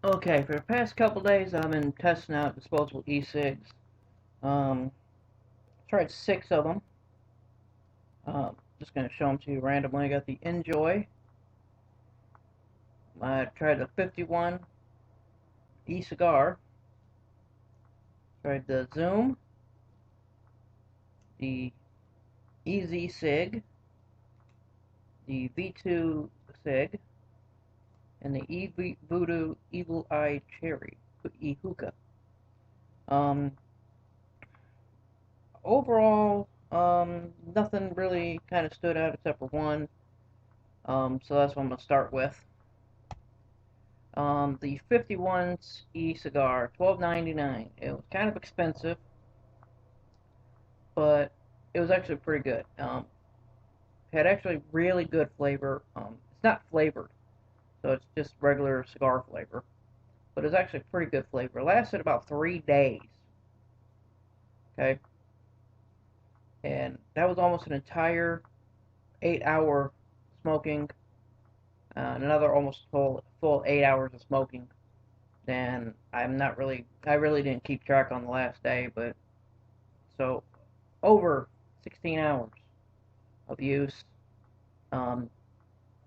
Okay, for the past couple days, I've been testing out disposable e-cigs. Um, tried 6 of them. Just gonna show them to you randomly. I got the Njoy. I tried the 51 e-cigar. Tried the Zoom, the EZ Cig, the V2 Cig, and the Voodoo Evil Eye Cherry hookah. Um, Overall, nothing really kind of stood out except for one. So that's what I'm gonna start with. The 51's e-cigar, $12.99. It was kind of expensive, but it was actually pretty good. Had actually really good flavor. It's not flavored, so it's just regular cigar flavor, but it's actually pretty good flavor. It lasted about 3 days. Okay, and that was almost an entire 8-hour smoking, and another almost full 8 hours of smoking. And I really didn't keep track on the last day, but so over 16 hours of use. Um,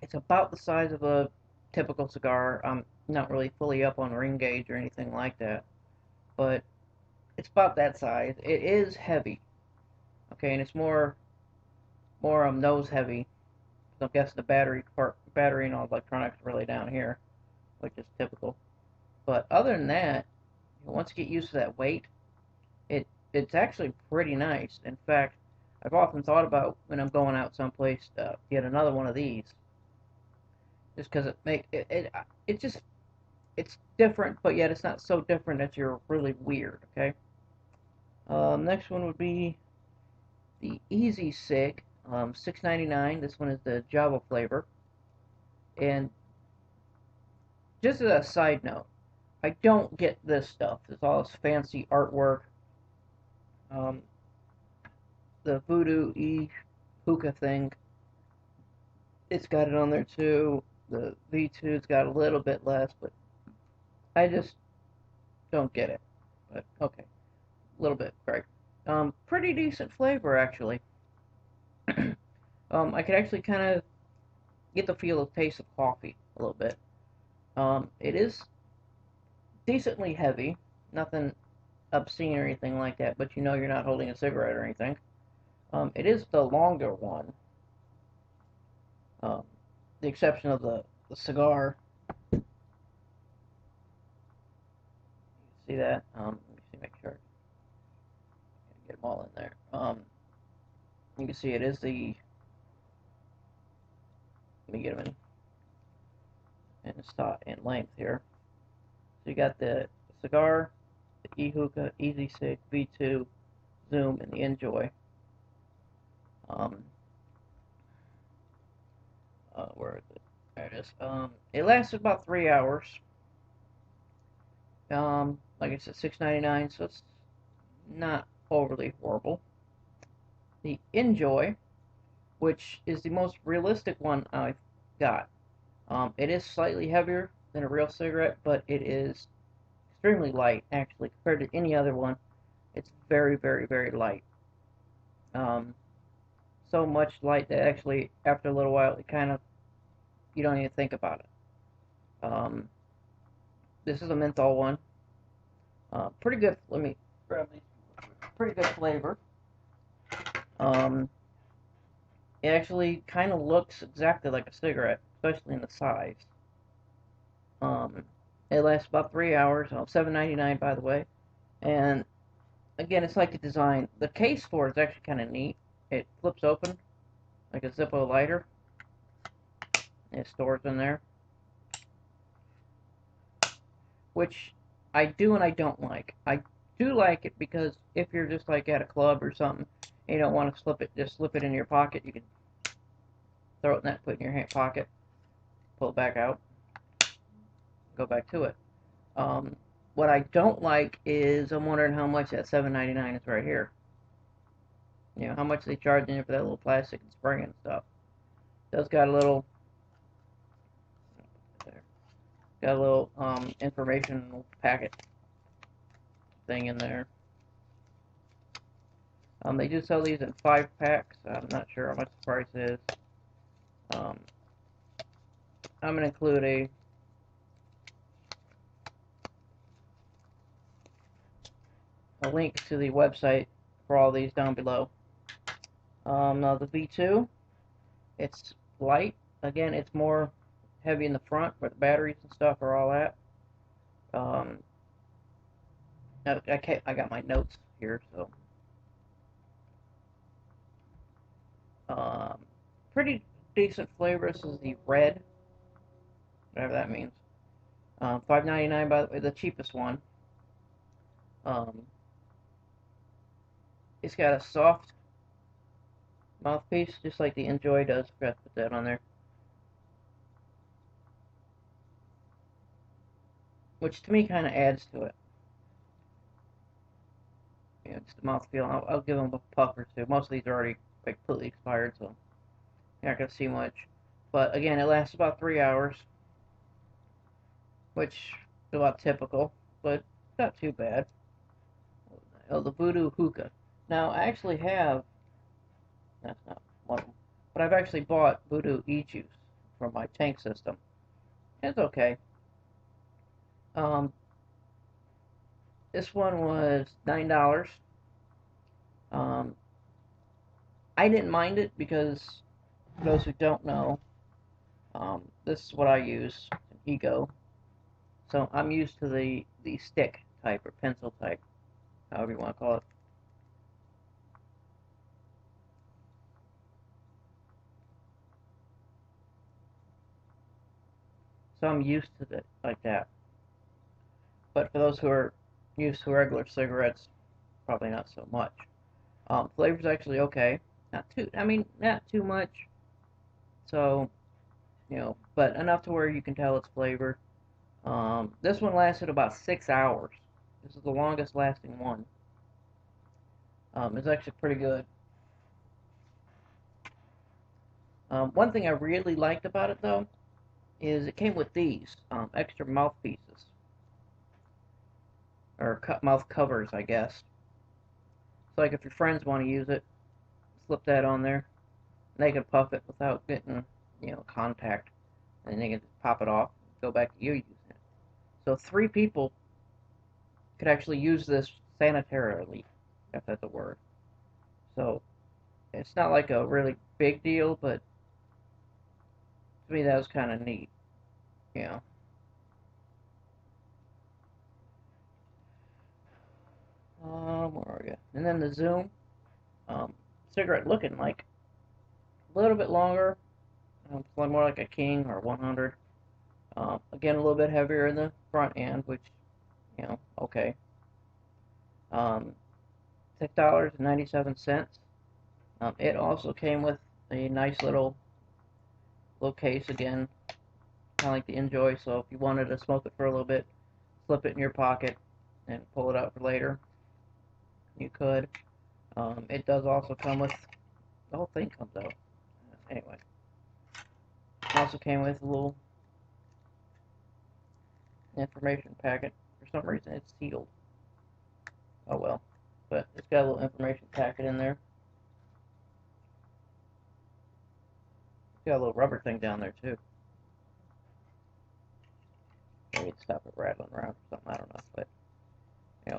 it's about the size of a typical cigar. I'm not really fully up on ring gauge or anything like that, but it's about that size. It is heavy, okay, and it's more nose heavy. So I'm guessing the battery and all electronics are really down here, which is typical. But other than that, once you get used to that weight, it's actually pretty nice. In fact, I've often thought about when I'm going out someplace to get another one of these, just because it just it's different, but yet it's not so different that you're really weird. Okay. Next one would be the Easy Sig, 6.99. This one is the Java flavor. And just as a side note, I don't get this stuff. It's all this fancy artwork. Um, the Voodoo hookah thing, it's got it on there too. The V2's got a little bit less, but I just don't get it. But okay, a little bit, right? Pretty decent flavor actually. I could actually kind of get the feel of taste of coffee a little bit. It is decently heavy, nothing obscene or anything like that, but you know you're not holding a cigarette or anything. It is the longer one, um, the exception of the cigar. You see that? Let me see, make sure I get them all in there. You can see it is the. Let me get them in stock in length here. So you got the cigar, the e-hookah, Easy Cig, V2, Zoom, and the Njoy. Um, where is it? There it is. It lasted about 3 hours. Like I said, $6.99, so it's not overly horrible. The Njoy, which is the most realistic one I've got. It is slightly heavier than a real cigarette, but it is extremely light, actually, compared to any other one. It's very, very, very light. Um, so much light that actually, after a little while, it kind of, you don't even think about it. This is a menthol one. Pretty good. Let me grab these. Pretty good flavor. Um, it actually kind of looks exactly like a cigarette, especially in the size. Um, it lasts about 3 hours. $7.99 by the way. And again, it's like the design. The case for it is actually kind of neat. It flips open like a Zippo lighter. It stores in there, which I do and I don't like. I do like it because if you're just like at a club or something, and you don't want to slip it, just slip it in your pocket. You can throw it in that, put it in your hand pocket, pull it back out, go back to it. Um, what I don't like is I'm wondering how much that $7.99 is right here. You know how much they charge in for that little plastic and spring and stuff. It does got a little Got a little informational packet thing in there. They do sell these in 5-packs. I'm not sure how much the price is. I'm going to include a link to the website for all these down below. Now the V2, it's light. Again, it's more heavy in the front where the batteries and stuff are all at. I got my notes here, so pretty decent flavor. This is the red, whatever that means. $5.99, by the way, the cheapest one. It's got a soft mouthpiece, just like the Njoy does. Forgot to put that on there. Which to me kind of adds to it. You know, it's the mouthfeel. I'll give them a puff or two. Most of these are already completely expired, so you're not going to see much. But again, it lasts about 3 hours, which is about typical, but not too bad. Oh, the Voodoo hookah. Now, I actually have, that's not one of them, but I've actually bought Voodoo e-juice for my tank system. It's okay. This one was $9. I didn't mind it because, for those who don't know, this is what I use, an Ego. So I'm used to the stick type or pencil type, however you want to call it. So I'm used to it like that. But for those who are used to regular cigarettes, probably not so much. Flavor's actually okay. Not too much. So, but enough to where you can tell it's flavored. This one lasted about 6 hours. This is the longest lasting one. It's actually pretty good. One thing I really liked about it, though, is it came with these extra mouthpieces. Or mouth covers, I guess. So, like, if your friends want to use it, slip that on there. And they can puff it without getting, contact. And they can just pop it off and go back to you using it. So 3 people could actually use this sanitarily, if that's a word. So it's not like a really big deal, but to me that was kind of neat, you know. Where are we at? And then the Zoom cigarette, looking like a little bit longer, more like a King or 100. Again, a little bit heavier in the front end, which, okay. $6.97. It also came with a nice little case again, kind of like the Njoy. So if you wanted to smoke it for a little bit, slip it in your pocket and pull it out for later, you could. It does also come with, the whole thing comes out. Anyway, it also came with a little information packet. For some reason it's sealed. Oh well. But it's got a little information packet in there. It's got a little rubber thing down there too. Maybe to stop it rattling around or something, I don't know. But,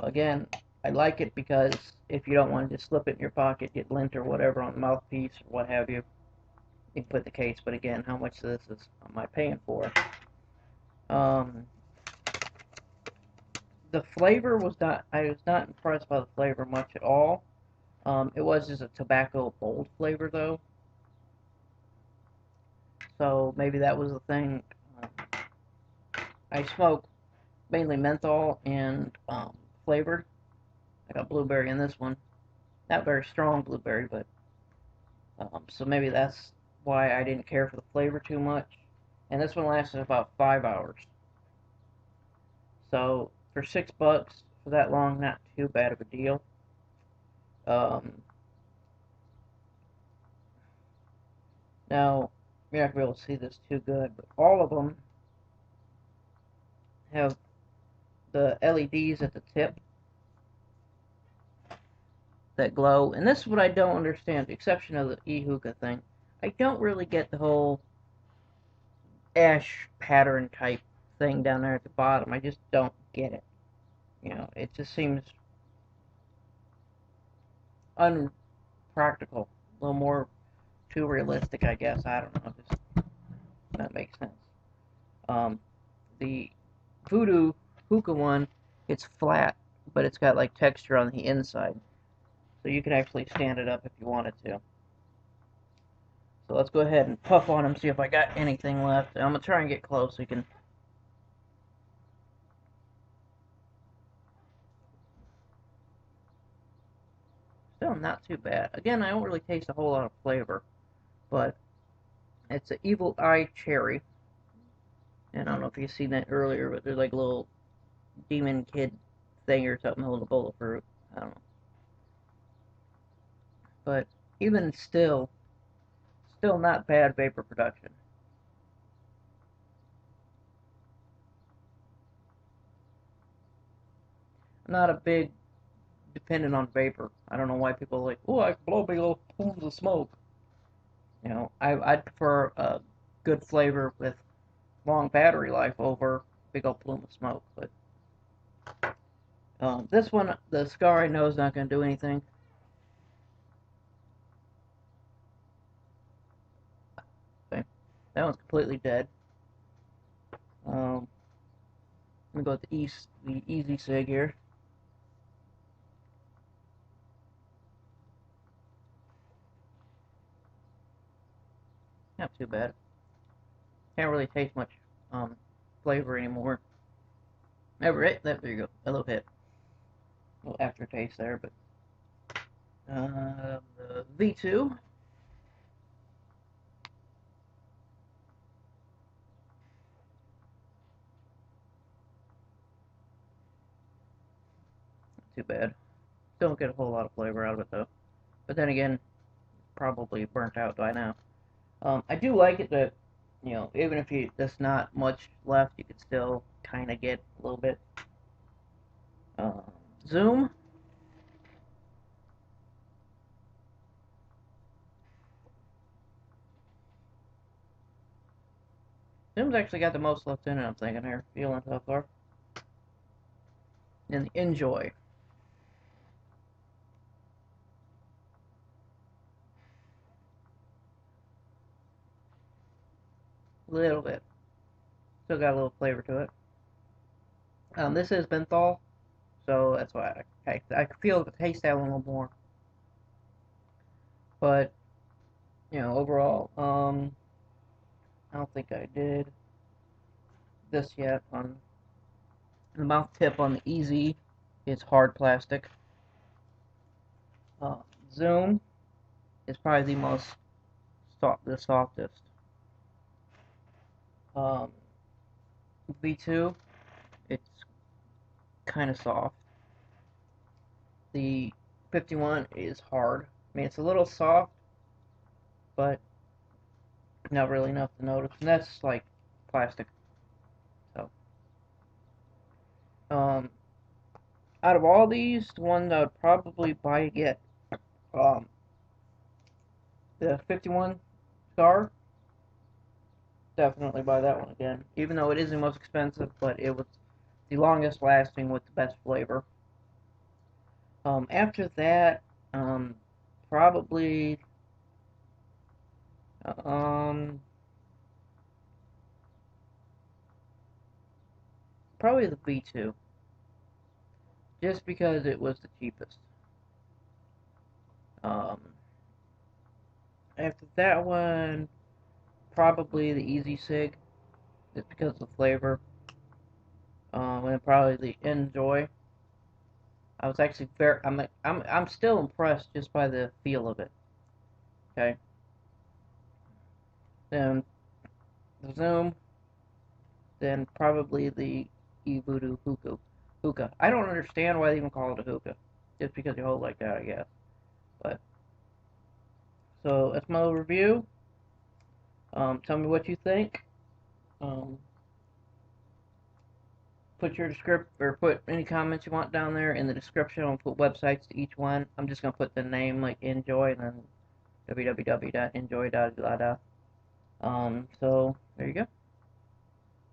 again, I like it because if you don't want to just slip it in your pocket, get lint or whatever on the mouthpiece or what have you, you can put the case. But again, how much of this am I paying for? The flavor was not, I was not impressed by the flavor much at all. It was just a tobacco bold flavor though. So maybe that was the thing. I smoke mainly menthol and flavored. I got blueberry in this one. Not very strong blueberry, but so maybe that's why I didn't care for the flavor too much. And this one lasted about 5 hours. So for $6 for that long, not too bad of a deal. Now you're not gonna be able to see this too good, but all of them have the LEDs at the tip that glow. And this is what I don't understand, with the exception of the e-hookah thing. I don't really get the whole ash pattern type thing down there at the bottom. I just don't get it. It just seems unpractical. A little more too realistic, I guess. I don't know. Just that makes sense. The Voodoo hookah one, it's flat, but it's got like texture on the inside. So you can actually stand it up if you wanted to. So let's go ahead and puff on them, see if I got anything left. I'm going to try and get close so you can... Still not too bad. Again, I don't really taste a whole lot of flavor, but it's an Evil Eye Cherry. And I don't know if you've seen that earlier, but there's like a little demon kid thing or something holding a bowl of fruit. I don't know. But even still not bad vapor production. I'm not a big dependent on vapor. I don't know why people are like, oh, I can blow big little plumes of smoke. I'd prefer a good flavor with long battery life over big old plume of smoke. But this one, the cigar, I know is not going to do anything. Okay, that one's completely dead. I'm gonna go with the easy cig here. Not too bad. Can't really taste much flavor anymore. There you go. A little bit. A little aftertaste there, but the V2. Not too bad. Don't get a whole lot of flavor out of it though. But then again, probably burnt out by now. I do like it that, even if there's not much left, you could still kind of get a little bit. Uh, Zoom. Zoom's actually got the most left in it, I'm thinking here, feeling so far. And the Njoy. A little bit. Still got a little flavor to it. This is menthol, so that's why I feel the taste that one a little more. But, overall, I don't think I did this yet. On the mouth tip on the Easy, it's hard plastic. Uh, Zoom is probably the softest. Um, V2, it's kind of soft. The 51 is hard. I mean, it's a little soft, but not really enough to notice. And that's like plastic. So, um, out of all these, the one I would probably buy get, um, the 51 Star. Definitely buy that one again. Even though it is the most expensive, but it was the longest lasting with the best flavor. After that, probably, um, probably the V2, just because it was the cheapest. Um, After that one, probably the Easy Sig, just because of the flavor. And probably the Njoy. I was actually I'm still impressed just by the feel of it. Okay. Then the Zoom, then probably the Voodoo hookah. Hookah. I don't understand why they even call it a hookah. Just because you hold like that, I guess. But so that's my review. Tell me what you think. Um, put your put any comments you want down there in the description. I'll put websites to each one. I'm just gonna put the name like Njoy and then www.njoy.da. So there you go.